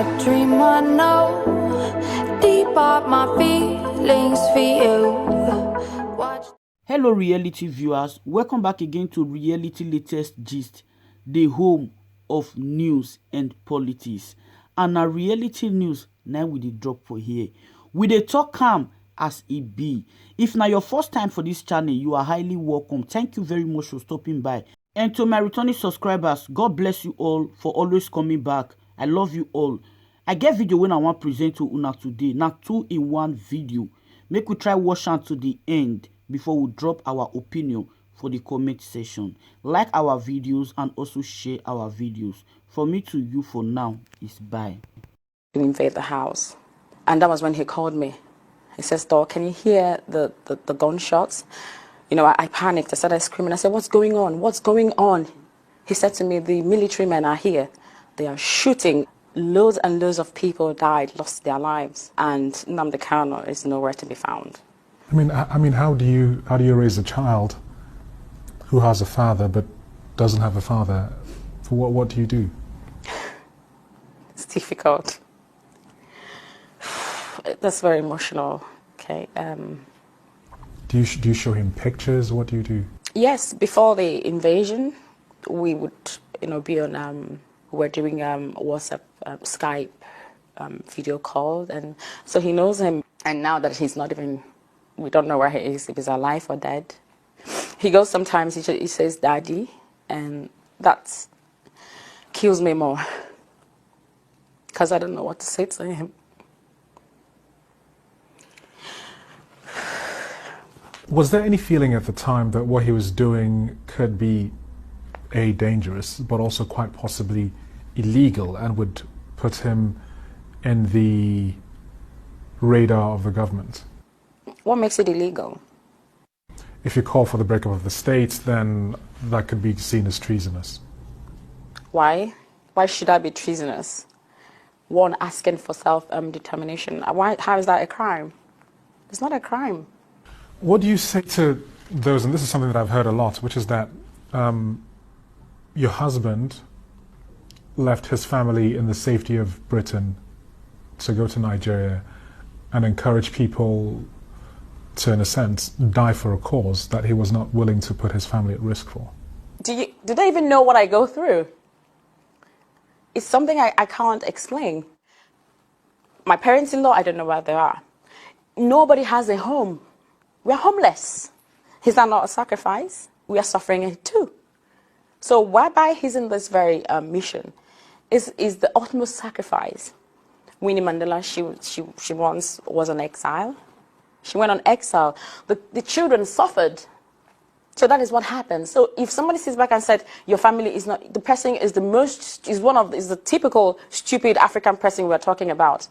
a dream I know. Deep up my feelings for you. Watch. Hello reality viewers, welcome back again to Reality Latest Gist, the home of news and politics. And our reality news now we dey drop for here. We dey talk calm as it be. If now your first time for this channel, you are highly welcome. Thank you very much for stopping by. And to my returning subscribers, God bless you all for always coming back. I love you all. I get video when I want to present to una today. Now 2-in-1 video. Make we try watch am to the end before we drop our opinion for the comment section. Like our videos and also share our videos. For me to you for now is bye. To invade the house. And that was when he called me. He says, "Dog, can you hear the gunshots?" You know, I panicked. I started screaming. I said, "What's going on? What's going on?" He said to me, "The military men are here. They are shooting." Loads and loads of people died, lost their lives. And Nnamdi Kanu is nowhere to be found. I mean, how do you raise a child who has a father but doesn't have a father? What do you do? It's difficult. That's very emotional. Okay. Do you show him pictures? What do you do? Yes, before the invasion, we would, be on. We're doing WhatsApp, Skype, video calls, and so he knows him. And now that he's not even, we don't know where he is, if he's alive or dead. He goes sometimes. He says "Daddy," and that kills me more because I don't know what to say to him. Was there any feeling at the time that what he was doing could be dangerous, but also quite possibly illegal, and would put him in the radar of the government? What makes it illegal? If you call for the breakup of the state, then that could be seen as treasonous. Why? Why should that be treasonous? One asking for self-determination. How is that a crime? It's not a crime. What do you say to those, and this is something that I've heard a lot, which is that your husband left his family in the safety of Britain to go to Nigeria and encourage people to, in a sense, die for a cause that he was not willing to put his family at risk for? Do they even know what I go through? It's something I can't explain. My parents-in-law, I don't know where they are. Nobody has a home. We're homeless. Is that not a sacrifice? We are suffering it too. So whereby he's in this very mission is the utmost sacrifice. Winnie Mandela, she once was on exile. She went on exile. The children suffered. So that is what happened. So if somebody sits back and said your family is not, the person is the typical stupid African person we're talking about.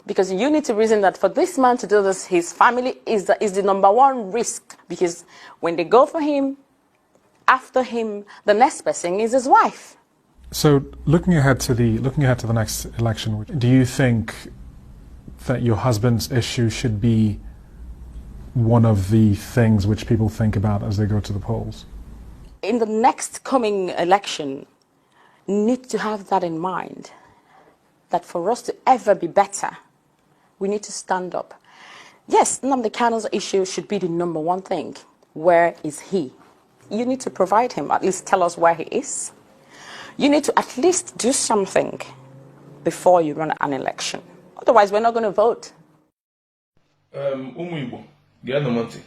Because you need to reason that for this man to do this, his family is the #1 risk. Because when they go for him, after him, the next person is his wife. So looking ahead to the next election, do you think that your husband's issue should be one of the things which people think about as they go to the polls? In the next coming election, need to have that in mind. That for us to ever be better, we need to stand up. Yes, Nnamdi Kanu's issue should be the #1 thing. Where is he? You need to provide him, at least tell us where he is. You need to at least do something before you run an election. Otherwise, we're not going to vote. Ụmụ Igbo, ga-anọ m ntị.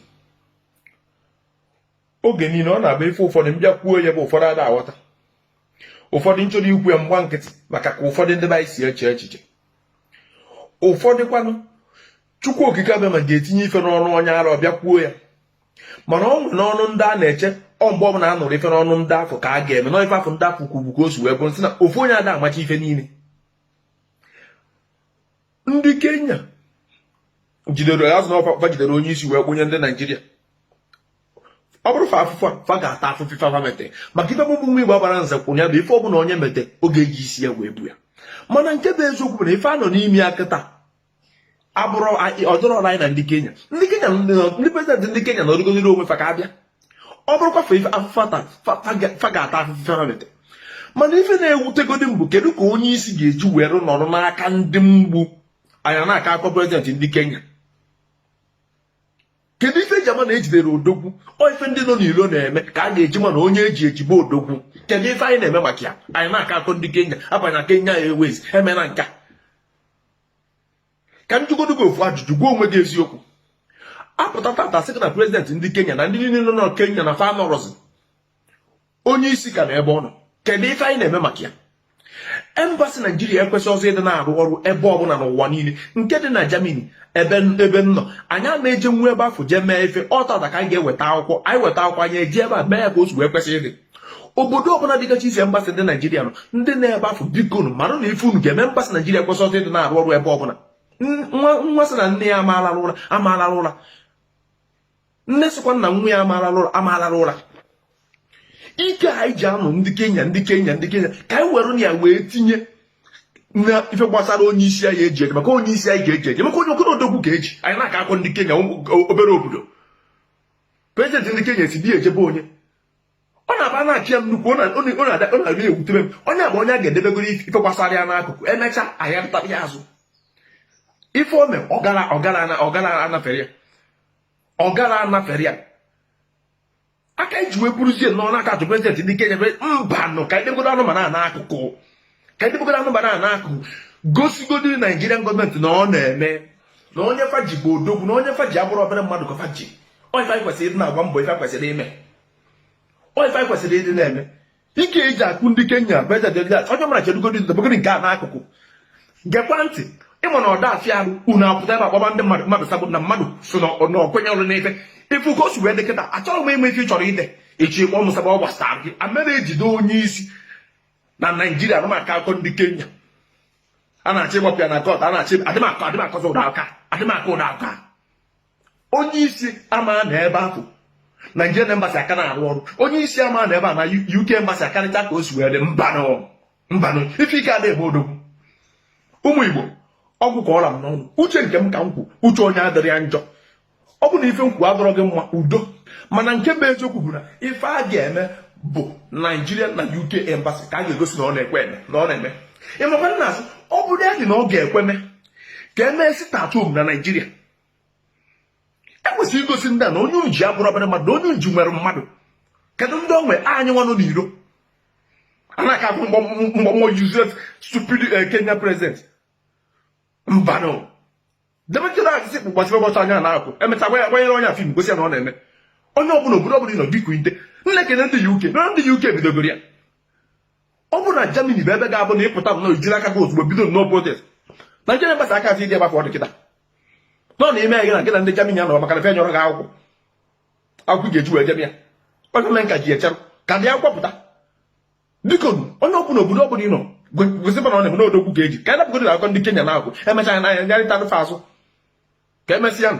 Oge niile ọ na-agba ife ụfọdụ mbịa kwuo ya bụ ụfọdụ ada aghọta. Ụfọdụ nchọrọ ikwu ya mgba nkịtị maka ka ụfọdụ ndị be anyị si eche echiche. Ụfọdụ kwanụ Chukwu okike abịa ma ga-etinye ife n'ọnụ onye ara ọbịa kwuo ya. Mana ọ nwere n'ọnụ ndị a na-eche mgbe ọbụla a nụrụ ife n'ọnụ ndị afọ ka a ga-eme n'ife afọ ndị afọ kwubu ka o si wee bụrụ sị na ofu onye ada amacha ife niile. Ndị Kenya jidere azụ n'ọfa jidere onye isi wee kponye ndị Naịjirịa. Ọ bụrụ fa afụfụ fa ga-ata afụfụ ife fa mete maka ife mụmụ Igbo agbara nze kwụrụ ya bụ ife ọbụla onye mete oge eji isi ya wee bụ ya. Mana nke bụ eziokwu bụ na ife anọ n'ime ya kịta abụrụ ọdụrụ anyị na ndị Kenya. Ndị prezidenti ndị Kenya na ọdụgoziri onwe fa ka abịa. Ọ bụrụkwa fa ife afụfụ fa ga-ata afụfụ fa mete. mana ife na-ewutegodi mbụ kedu ka onye isi ga-eji were nọrọ n'aka ndị mgbu anya na-aka akọ prezidenti ndị Kenya. Kedu ife eji ama na ejidere odogwu ife ndị nọ n'ilo na-eme ka a ga-eji ma na onye eji ejibe odogwu. Kedu ife anyị na-eme maka ya anyị na-aka akọ ndị Kenya abanya Kenya Airways emena nka ka njụgodo gị ofu ajụjụ gwa onwe gị eziokwu. Apụta tata sị na prezidenti ndị Kenya na ndị niile nọ na Kenya na fanọrọzi onye isi ka na ebe ọ nọ. Kedu ife anyị na-eme maka ya? Embassy Nigeria ekwesị ọzọ ịdị na-arụ ọrụ ebe ọbụla n'ụwa niile nke dị na Germany ebe m nọ anyị na-eje nwa ebe afọ jee mee ife ọtata ka anyị ga-eweta akwụkwọ anyị weta akwụkwọ anyị eji ebe a mee ya ka o si wee kwesị ịdị. Obodo ọbụla dịgachi isi embassy ndị Nigeria nọ ndị na-ebe afọ biko nụ mara na ife unu ga-eme embassy Nigeria ekwesị ọzọ ịdị na-arụ ọrụ ebe ọbụla. Nwa sị na nne ya amaala ụra nne sịkwa na nwa ya amaala ụra. Ike anyị ji anọ ndị Kenya ka anyị were ya wee tinye na ife gbasara onye isi anyị eji eje maka onye isi anyị ga-eji eje maka onye okoro odogwu ga-eji anyị na-aka akọ ndị Kenya obere obodo. Prezidenti ndị Kenya si dị ejebe onye ọ na-aba na-achị ya nnukwu ọ na-abịa ewutebe m onye agba onye a ga-edebegoro ife gbasara ya n'akụkụ emechaa anyị ntarị ya azụ. Ife ome ọgara anafere ya aka iji wee kwuruzie nọ n'aka atụ prezidenti ndị Kenya mbanụ ka edebegoro anụmanụ n'akụkụ gosigodi Nigerian gọọmenti na ọ na-eme na onye faji bụ odogwu na onye faji abụrụ obere mmadụ ka faji ife anyị kwesịrị ịdị na-agba mbọ ife anyị kwesịrị ime ife anyị kwesịrị ịdị na-eme ike eji akụ ndị Kenya prezidenti onye mara chedugodi debegoro nke a n'akụkụ gekwa ntị ịma na ọda afịa arụ unu apụta ebe akpọba ndị mmadụ sabụ na mmadụ so na ọkwenye ọrụ n'ife ifu ka o si wee dị kịta achọrọ m ime ife ị chọrọ ide echi ịkpọ m saba ọ gbasara gị amere ejide onye isi na Naijiria anụmaka akọ ndị Kenya a na-achọ ịgbapụ ya na kọt a na-achọ adịmakọzọ ụda aka onye isi ama na ebe ahụ Nigerian Embassy aka na-arụ ọrụ onye isi ama na ebe a na UK Embassy akarịcha ka o si wee dị mbanụ ife ike ada ebe odogwu. Ụmụ Igbo ọgwụ ka ọra m n'ọnụ uche nke m ka m kwu uche onye adịrị ya njọ ọ bụ na ife nkwu adọrọ gị mma udo mana nke bụ eziokwu bụ na ife a ga-eme bụ Nigeria na UK Embassy ka a ga-egosi na ọ na-ekwe eme na ọ na-eme ịmakwa nna asị ọ bụrụ ya dị na ọ ga-ekweme ka emee sitatum na Nigeria ekwesịrị igosi ndị a na onye unji abụrụ obere mmadụ na onye unji nwere mmadụ. Kedu ndị onwe anyị nwanụ n'iro a na-aka akụ mgbọmọ useless stupid Kenya president mbanụ demetara akịsị kpụkpasị ụbọchị anya na-akụ emecha gbanyere onye fim gosi ya na ọ na-eme onye ọbụla obodo ọbụla nọ biko ite nlekene ndị UK na ndị UK bidogoro ya. Ọ bụ na Germany bụ ebe ga-abụ na ịpụta m na ijiri aka gị ozugbo bido no protest Nigeria Embassy aka asị dị agbafọ ọdịkịta nọ na ime ya na ndị Germany anọ maka na fe nyọrọ gị akwụkwọ ga-eji wee jebe ya onye ome nka ji echerụ ka dị akwapụta biko onye ọbụla obodo ọbụla ị nọ gosikwa na ọ na-eme n'odogwu ga-eji ka anyị napụgoro akọ ndị Kenya na-akwụ emechaa na anya nyarịta nfe azụ ka emesịa